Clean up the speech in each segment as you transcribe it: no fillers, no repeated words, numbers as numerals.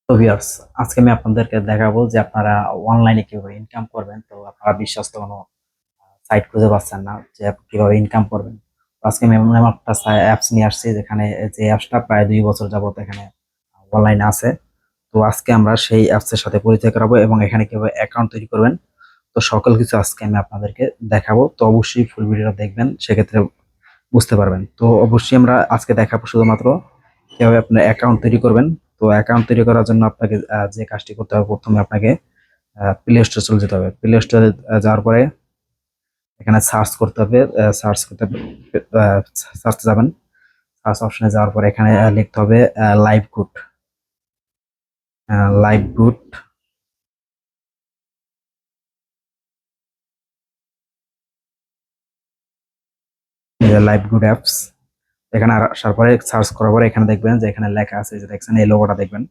তো ভিউয়ার্স, আজকে আমি আপনাদেরকে দেখাবো যে আপনারা অনলাইনে কিভাবে ইনকাম করবেন। তো আপনারা বিশ্বস্ত কোনো সাইট খুঁজে পাচ্ছেন না যে আপনি কিভাবে ইনকাম করবেন। তো আজকে আমি এমন এমন একটা অ্যাপস নিয়ে আসছি যেখানে যে অ্যাপসটা প্রায় 2 বছর যাবত এখানে অনলাইনে আছে। তো আজকে আমরা সেই অ্যাপসের সাথে পরিচয় করাবো এবং এখানে কিভাবে অ্যাকাউন্ট তৈরি করবেন। তো সকল কিছু আজকে আমি আপনাদেরকে দেখাবো। তো অবশ্যই ফুল ভিডিওটা দেখবেন, সেক্ষেত্রে বুঝতে পারবেন। তো অবশ্যই আমরা আজকে দেখাবো শুধুমাত্র কিভাবে আপনার অ্যাকাউন্ট তৈরি করবেন। তো অ্যাকাউন্ট তৈরি করার জন্য আপনাকে যে কাজটি করতে হবে, প্রথমে আপনাকে প্লে স্টোরে চলে যেতে হবে। প্লে স্টোরে যাওয়ার পরে এখানে সার্চ করতে হবে। সার্চ করতে সার্চ যাবেন। সার্চ অপশনে যাওয়ার পরে এখানে লিখতে হবে live good. Live good, live good apps. এখানে আসার পরে সার্চ করার পরে এখানে দেখবেন যে এখানে লেখা আছে, যে দেখছেন এই লোগোটা দেখবেন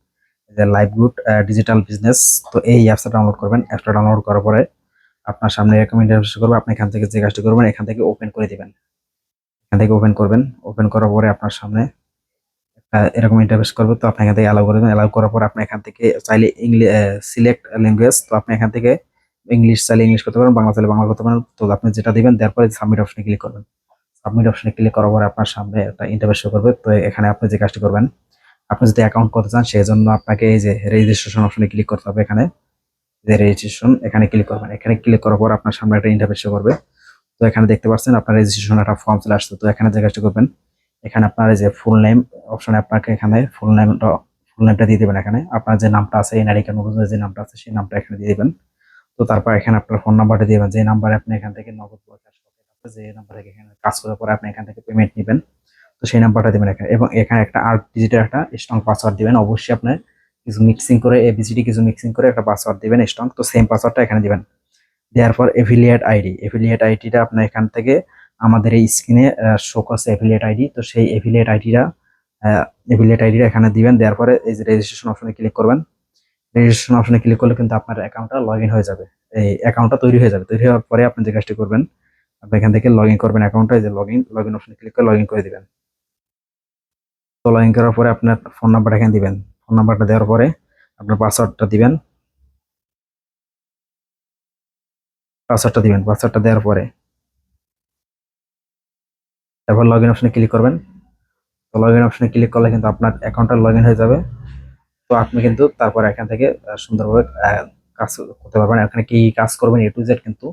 যে লাইভ গুড ডিজিটাল বিজনেস। তো এই অ্যাপসটা ডাউনলোড করবেন। অ্যাপসটা ডাউনলোড করার পরে আপনার সামনে এরকম ইন্টারফেস করবে। আপনি এখান থেকে যে কাজটি করবেন, এখান থেকে ওপেন করে দিবেন। এখান থেকে ওপেন করবেন। ওপেন করার পরে আপনার সামনে এরকম ইন্টারফেস করবে। তো আপনি এখান থেকে অ্যালাউ করে দেবেন। অ্যালাউ করার পর আপনি এখান থেকে চাইলে সিলেক্ট ল্যাঙ্গুয়েজ। তো আপনি এখান থেকে ইংলিশ চাইলে ইংলিশ করতে পারেন, বাংলা চাইলে বাংলা করতে পারেন। তো আপনি যেটা দিবেন, তারপরে সাবমিট অপশনে ক্লিক করবেন। সাবমিট অপশনে ক্লিক করার পরে আপনার সামনে একটা ইন্টারফেস শো করবে। তো এখানে আপনি যে কাজটি করবেন, আপনি যদি অ্যাকাউন্ট করতে চান সেই জন্য আপনাকে এই যে রেজিস্ট্রেশন অপশনে ক্লিক করতে হবে। এখানে যে রেজিস্ট্রেশন, এখানে ক্লিক করবেন। এখানে ক্লিক করার পর আপনার সামনে একটা ইন্টারফেস শো করবে। তো এখানে দেখতে পাচ্ছেন আপনার রেজিস্ট্রেশন একটা ফর্ম চলে আসছে। তো এখানে যে কাজটা করবেন, এখানে আপনার এই যে ফুল নেম অপশনে আপনাকে এখানে ফুল নেমটা দিয়ে দিবেন। এখানে আপনার যে নামটা আছে, এনআইডি কার্ড অনুযায়ী যে নামটা আছে সেই নামটা এখানে দিয়ে দিবেন। তো তারপর এখানে আপনার ফোন নাম্বারটা দিবেন, যে নাম্বারে আপনি এখান থেকে নগদ পয়সা যে নাম্বার থেকে এখানে কাজ করার পরে আপনি এখান থেকে পেমেন্ট নেবেন। তো সেই নাম্বারটা দিবেন এখানে, এবং এখানে একটা 8 ডিজিটের একটা স্ট্রং পাসওয়ার্ড দিবেন। অবশ্যই আপনার কিছু মিক্সিং করে এবিসিডি কিছু মিক্সিং করে একটা পাসওয়ার্ড দিবেন স্ট্রং। তো সেম পাসওয়ার্ডটা এখানে দিবেন। দেওয়ার পর এফিলিয়েট আইডিটা আপনার এখান থেকে আমাদের এই স্ক্রিনে শো করছে এফিলিয়েট আইডি। তো সেই এফিলিয়েট আইডিটা এখানে দিবেন। দেওয়ার পরে এই যে রেজিস্ট্রেশন অপশনে ক্লিক করবেন। রেজিস্ট্রেশন অপশনে ক্লিক করলে কিন্তু আপনার অ্যাকাউন্টটা লগ ইন হয়ে যাবে। এই অ্যাকাউন্টটা তৈরি হয়ে যাবে। তৈরি হওয়ার পরে আপনি যে কাজটি করবেন, আপনি এখান থেকে লগ ইন করবেন অ্যাকাউন্টটা। যে লগ ইন অপশনে ক্লিক করে লগ ইন করে দিবেন। তো লগ ইন করার পরে আপনার ফোন নাম্বারটা এখানে দিবেন। ফোন নাম্বারটা দেওয়ার পরে আপনার পাসওয়ার্ডটা দিবেন। পাসওয়ার্ডটা দেওয়ার পরে তারপর লগ ইন অপশনে ক্লিক করবেন। তো লগ ইন অপশনে ক্লিক করলে কিন্তু আপনার অ্যাকাউন্টটা লগ ইন হয়ে যাবে। তো আপনি কিন্তু তারপর এখান থেকে সুন্দরভাবে কাজ করতে পারবেন। এখানে কি কাজ করবেন এ টু জেড কিন্তু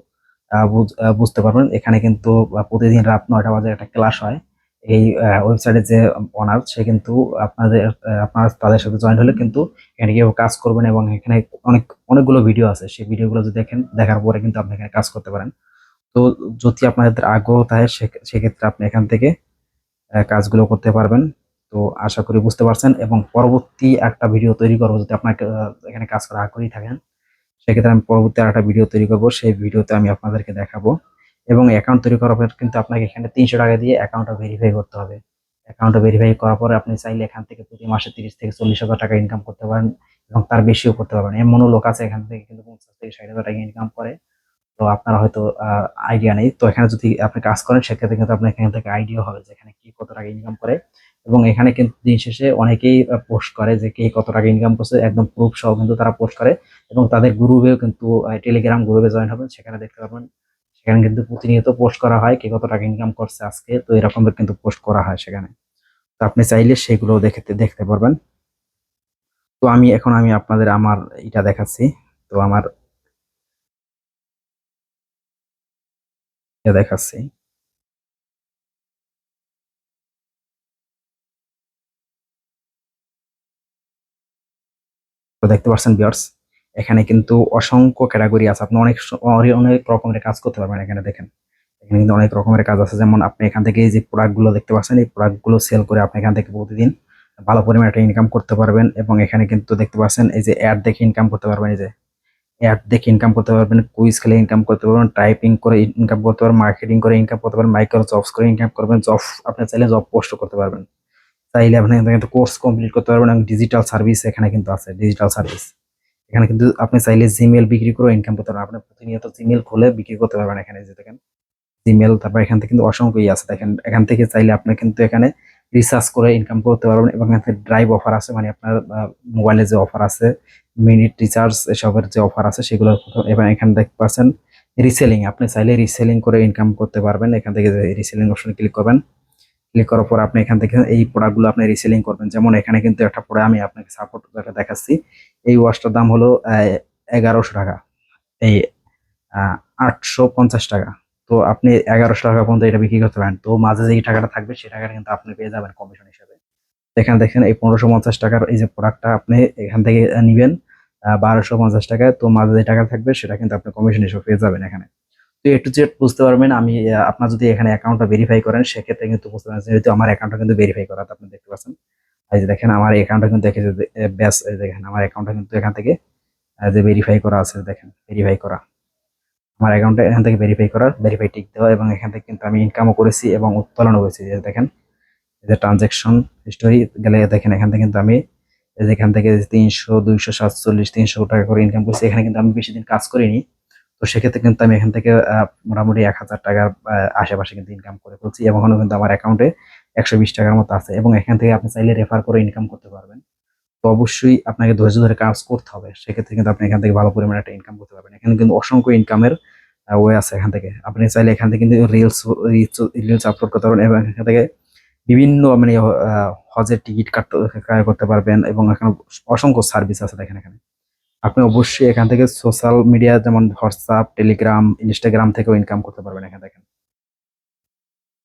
বুঝতে পারবেন। এখানে কিন্তু প্রতিদিন রাত 9টা বাজে একটা ক্লাস হয়। এই ওয়েবসাইটে যে অনার, সে কিন্তু আপনার তাদের সাথে জয়েন হলে কিন্তু এখানে কিভাবে কাজ করবেন, এবং এখানে অনেকগুলো ভিডিও আছে। সেই ভিডিওগুলো যদি দেখেন, দেখার পরে কিন্তু আপনি এখানে কাজ করতে পারেন। তো যদি আপনাদের আগ্রহ থাকে সেক্ষেত্রে আপনি এখান থেকে কাজগুলো করতে পারবেন। তো আশা করি বুঝতে পারছেন, এবং পরবর্তী একটা ভিডিও তৈরি করবো যদি আপনাকে এখানে কাজ করা আগ্রহী থাকেন। সেক্ষেত্রে আমি পরবর্তী আরেকটা ভিডিও তৈরি করব। সেই ভিডিওতে আমি আপনাদেরকে দেখাবো। এবং অ্যাকাউন্ট তৈরি করার পর কিন্তু আপনাকে এখানে 300 টাকা দিয়ে অ্যাকাউন্টটা ভেরিফাই করতে হবে। অ্যাকাউন্টটা ভেরিফাই করার পরে আপনি চাইলে এখান থেকে প্রতি মাসে 30 থেকে 40 হাজার টাকা ইনকাম করতে পারেন, এবং তার বেশিও করতে পারবেন। এমনও লোক আছে এখান থেকে কিন্তু 50 থেকে 60 হাজার টাকা ইনকাম করে। তো আপনার হয়তো আইডিয়া নেই। তো এখানে যদি আপনি কাজ করেন, সেক্ষেত্রে কিন্তু আপনার এখান থেকে আইডিয়া হবে যে এখানে কি কত টাকা ইনকাম করে। এবং এখানে কিন্তু দিন শেষে অনেকেই পোস্ট করে যে কে কত টাকা ইনকাম করছে, একদম প্রুফ সহ কিন্তু তারা পোস্ট করে। এবং তাদের গ্রুপেও কিন্তু টেলিগ্রাম গ্রুপে জয়েন হবেন, সেখানে দেখতে পারবেন। সেখানে কিন্তু প্রতিনিয়ত পোস্ট করা হয় কে কত টাকা ইনকাম করছে আজকে। তো এরকম কিন্তু পোস্ট করা হয় সেখানে। তো আপনি চাইলে সেগুলো দেখতে দেখতে পারবেন। তো আমি আপনাদের আমার এটা দেখাচ্ছি। তো আমার এটা দেখাচ্ছি। তো দেখতে পাচ্ছেন ভিউয়ার্স, এখানে কিন্তু অসংখ্য ক্যাটাগরি আছে। আপনি অনেক অনেক রকমের কাজ করতে পারবেন। এখানে দেখেন, এখানে কিন্তু অনেক রকমের কাজ আছে। যেমন আপনি এখান থেকে এই যে প্রোডাক্ট গুলো দেখতে পাচ্ছেন, এই প্রোডাক্ট গুলো সেল করে আপনি এখান থেকে প্রতিদিন ভালো পরিমাণে একটা ইনকাম করতে পারবেন। এবং এখানে কিন্তু দেখতে পাচ্ছেন এই যে অ্যাড দেখে ইনকাম করতে পারবেন। এই যে অ্যাড দেখে ইনকাম করতে পারবেন, কুইজ খেলে ইনকাম করতে পারবেন, টাইপিং করে ইনকাম করতে পারবেন, মার্কেটিং করে ইনকাম করতে পারবেন, মাইক্রো জবস করে ইনকাম করবেন। জব আপনি চাইলে জব পোস্ট করতে পারবেন। চাইলে আপনি এখান থেকে কোর্স কমপ্লিট করতে পারবেন। এবং ডিজিটাল সার্ভিস এখানে কিন্তু আছে, ডিজিটাল সার্ভিস। এখানে কিন্তু আপনি চাইলে জিমেল বিক্রি করে ইনকাম করতে পারবেন। আপনি প্রতিনিয়ত জিমেল খুলে বিক্রি করতে পারবেন। এখানে যে দেখেন জিমেল, তারপর এখান থেকে কিন্তু অসংখ্য আছে। দেখেন এখান থেকে চাইলে আপনি কিন্তু এখানে রিসার্চ করে ইনকাম করতে পারবেন এবং এখানে ড্রাইভ অফার আছে, মানে আপনার মোবাইলে যে অফার আছে, মিনিট রিচার্জ এসবের যে অফার আছে সেগুলো। এবং এখানে দেখতে পাচ্ছেন রিসেলিং, আপনি চাইলে রিসেলিং করে ইনকাম করতে পারবেন। এখান থেকে রিসেলিং অপশনে ক্লিক করবেন, ক্লিক করার পর আপনি এখান থেকে এই প্রোডাক্টগুলো আপনি রিসেলিং করবেন। যেমন এখানে কিন্তু একটা প্রোডাক্ট আমি আপনাকে সাপোর্ট দেখাচ্ছি। এই ওয়াচটার দাম হলো 1100 টাকা, এই 850 টাকা। তো আপনি 1100 টাকা পর্যন্ত এটা বিক্রি করতে পারেন। তো মাঝে যে টাকাটা থাকবে সেই টাকাটা কিন্তু আপনি পেয়ে যাবেন কমিশন হিসেবে। এখানে দেখেন এই 1550 টাকার এই যে প্রোডাক্টটা আপনি এখান থেকে নিবেন 1250 টাকায়। তো মাঝে যে টাকা থাকবে সেটা কিন্তু আপনি কমিশন হিসেবে পেয়ে যাবেন এখানে। তো এ টু জেড বুঝতে পারবেন। আমি আপনার যদি এখানে অ্যাকাউন্টটা ভেরিফাই করেন সেক্ষেত্রে কিন্তু বুঝতে পারবেন, যেহেতু আমার অ্যাকাউন্টটা কিন্তু ভেরিফাই করা, আপনি দেখতে পাচ্ছেন। এই যে দেখেন আমার অ্যাকাউন্টটা কিন্তু দেখে যে ব্যাস, এই দেখেন আমার অ্যাকাউন্টটা কিন্তু এখান থেকে যে ভেরিফাই করা আছে, দেখেন ভেরিফাই করা আমার অ্যাকাউন্টে, এখান থেকে ভেরিফাই করা, ভেরিফাই টিক দেওয়া, এবং এখান থেকে কিন্তু আমি ইনকামও করেছি এবং উত্তোলনও করেছি। যে দেখেন এই যে ট্রানজ্যাকশন হিস্টোরি গেলে দেখেন এখান থেকে কিন্তু আমি এই যে এখান থেকে 300 247 300 টাকা করে ইনকাম করছি। এখানে কিন্তু আমি বেশি দিন কাজ করিনি। তো সেক্ষেত্রে কিন্তু আমি এখান থেকে মোটামুটি 1000 টাকার আশেপাশে কিন্তু ইনকাম করে ফেলছি এবং এখনো কিন্তু আমার অ্যাকাউন্টে 120 টাকার মতো আছে। এবং এখান থেকে আপনি চাইলে রেফার করে ইনকাম করতে পারবেন। তো অবশ্যই আপনাকে ধৈর্য ধরে কাজ করতে হবে, সেক্ষেত্রে কিন্তু আপনি এখান থেকে ভালো পরিমাণে একটা ইনকাম করতে পারবেন। এখানে কিন্তু অসংখ্য ইনকামের ওয়ে আছে। এখান থেকে আপনি চাইলে এখান থেকে কিন্তু রিলস রিলস আপলোড করতে পারবেন এবং এখান থেকে বিভিন্ন মানে হজের টিকিট কাটতে ক্রয় করতে পারবেন এবং এখানে অসংখ্য সার্ভিস আছে দেখেন এখানে। আপনি অবশ্যই এখান থেকে সোশ্যাল মিডিয়া যেমন হোয়াটসঅ্যাপ, টেলিগ্রাম, ইনস্টাগ্রাম থেকেও ইনকাম করতে পারবেন। এখানে দেখেন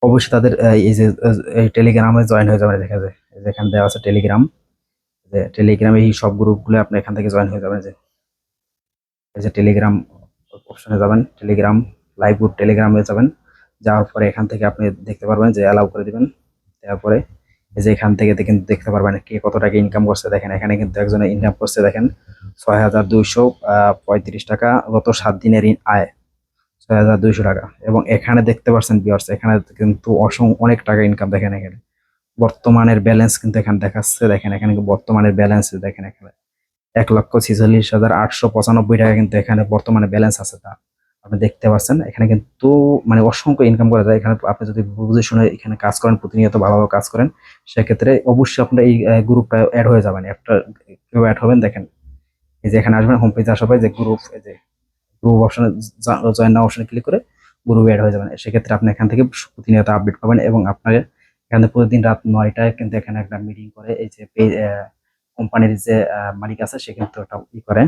অবশ্যই তাদের এই যে এই টেলিগ্রামে জয়েন হয়ে যাবেন। দেখা যায় এই যে এখানে দেওয়া আছে টেলিগ্রাম, যে টেলিগ্রামে এই সব গ্রুপগুলো আপনি এখান থেকে জয়েন হয়ে যাবেন। যে এই যে টেলিগ্রাম অপশনে যাবেন, টেলিগ্রাম লাইভ গ্রুপ টেলিগ্রামে যাবেন। যাওয়ার পরে এখান থেকে আপনি দেখতে পারবেন যে অ্যালাউ করে দিবেন। তারপরে এই যে এখান থেকে কিন্তু দেখতে পারবেন কে কত টাকা ইনকাম করছে। দেখেন এখানে কিন্তু একজনে ইনকাম করছে দেখেন 6235 টাকা, গত 7 দিনের আয় 6200 টাকা। এবং এখানে দেখতে পাচ্ছেন ভিউয়ার্স, এখানে কিন্তু অনেক টাকা ইনকাম। দেখেন এখানে বর্তমানের ব্যালেন্স কিন্তু এখানে দেখাচ্ছে। দেখেন এখানে বর্তমানের ব্যালেন্স দেখেন এখানে 1,46,895 টাকা কিন্তু এখানে বর্তমানে ব্যালেন্স আছে। তা আপনি দেখতে পাচ্ছেন এখানে কিন্তু মানে অসংখ্য ইনকাম করা যায়। এখানে আপনি যদি বুঝে শুনে এখানে কাজ করেন, প্রতিনিয়ত ভালোভাবে কাজ করেন, সেক্ষেত্রে অবশ্যই আপনার এই গ্রুপটা অ্যাড হয়ে যাবেন। একটা কিভাবে অ্যাড হবেন দেখেন, এই যে এখানে আসবেন, হোম পেজে আসার পরে যে গ্রুপ, এই যে গ্রুপ অপশনে জয়েন নাও অপশনে ক্লিক করে গ্রুপে অ্যাড হয়ে যাবেন। সেক্ষেত্রে আপনি এখান থেকে প্রতিনিয়ত আপডেট পাবেন এবং আপনাকে এখানে প্রতিদিন রাত 9টায় কিন্তু এখানে একটা মিটিং করে, এই যে কোম্পানির যে মালিক আছে সে কিন্তু একটা করে,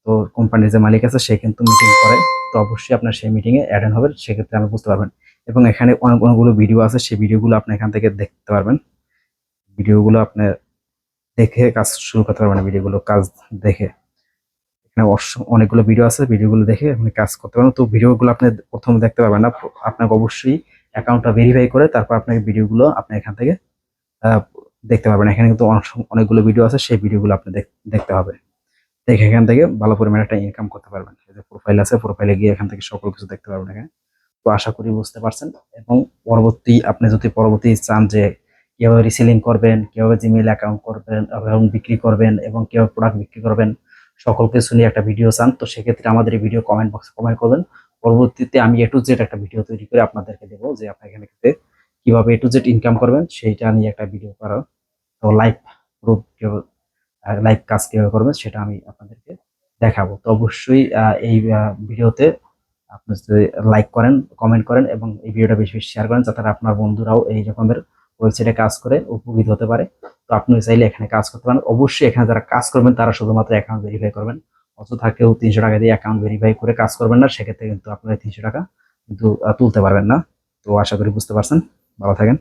তো কোম্পানির যে মালিক আছে সে কিন্তু মিটিং করে। তো অবশ্যই আপনার সেই মিটিং এ অ্যাটেন্ড হবেন, সেক্ষেত্রে আপনি বুঝতে পারবেন। এবং এখানে অনেকগুলো ভিডিও আছে, সেই ভিডিওগুলো আপনি এখান থেকে দেখতে পারবেন। ভিডিওগুলো আপনি দেখে কাজ শুরু করতে পারবেন। ভিডিওগুলো কাজ দেখে এখানে অনেকগুলো ভিডিও আছে, ভিডিওগুলো দেখে আপনি কাজ করতে পারবেন। তো ভিডিওগুলো আপনি প্রথমে দেখতে পারবেন না, আপনাকে অবশ্যই অ্যাকাউন্টটা ভেরিফাই করে তারপর আপনাকে ভিডিওগুলো আপনি এখান থেকে আহ, দেখতে পারবেন। এখানে কিন্তু অনেকগুলো ভিডিও আছে, সেই ভিডিওগুলো আপনি দেখতে হবে। দেখে এখান থেকে ভালো পরিমাণে একটা ইনকাম করতে পারবেন। এই যে প্রোফাইল আছে, প্রোফাইলে গিয়ে এখান থেকে সকল কিছু দেখতে পারবেন এখানে। তো আশা করি বুঝতে পারছেন। এবং আপনি যদি পরবর্তী চান যে কিভাবে রিসেলিং করবেন, কিভাবে জিমেইল অ্যাকাউন্ট করবেন এবং বিক্রি করবেন এবং কিভাবে প্রোডাক্ট বিক্রি করবেন, সকল কিছু নিয়ে একটা ভিডিও চান, তো সেক্ষেত্রে আমাদের এই ভিডিও কমেন্ট বক্সে কমেন্ট করবেন। পরবর্তীতে আমি এ টু জেড একটা ভিডিও তৈরি করে আপনাদেরকে দেবো যে আপনি এখানে কিভাবে এ টু জেড ইনকাম করবেন সেইটা নিয়ে একটা ভিডিও করা। তো লাইভ প্রুফ লাইভ কাজ কিভাবে করবেন সেটা আমি আপনাদেরকে দেখাবো। তো অবশ্যই এই ভিডিওতে আপনি যদি লাইক করেন, কমেন্ট করেন এবং এই ভিডিওটা বেশি বেশি শেয়ার করেন, যাতে আপনার বন্ধুরাও এই রকমের ওয়েবসাইটে কাজ করে উপকৃত হতে পারে। তো আপনি চাইলে এখানে কাজ করতে পারেন। অবশ্যই এখানে যারা কাজ করবেন তারা শুধুমাত্র অ্যাকাউন্ট ভেরিফাই করবেন। অযথা কেউ 300 টাকা দিয়ে অ্যাকাউন্ট ভেরিফাই করে কাজ করবেন না, সেক্ষেত্রে কিন্তু আপনার 300 টাকা কিন্তু তুলতে পারবেন না। তো আশা করি বুঝতে পারছেন। ভালো থাকেন।